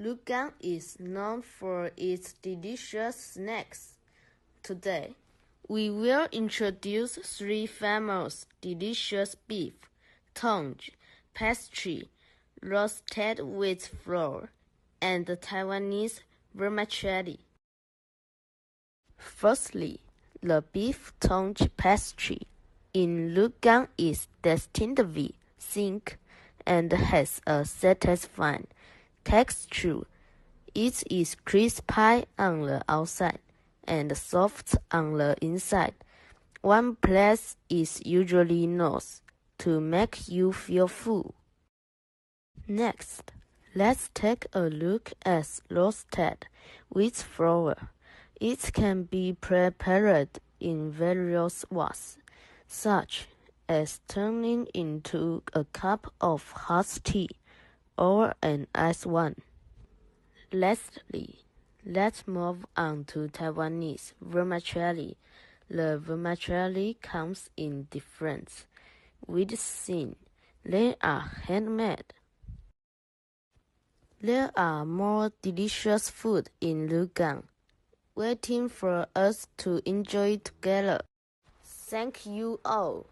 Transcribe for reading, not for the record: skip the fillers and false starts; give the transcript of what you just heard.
Lugang is known for its delicious snacks. Today, we will introduce 3 famous delicious beef, tongue, pastry, roasted wheat flour, and Taiwanese vermicelli. Firstly, the beef tongue pastry in Lugang is distinctly thick and has a satisfying texture. It is crispy on the outside and soft on the inside. One place is usually enough to make you feel full. Next, let's take a look at roasted wheat flour. It can be prepared in various ways, such as turning into a cup of hot tea or an iced one. Lastly, let's move on to Taiwanese vermicelli. The vermicelli comes in different cuisines. They are handmade. There are more delicious food in Lugang, waiting for us to enjoy together. Thank you all.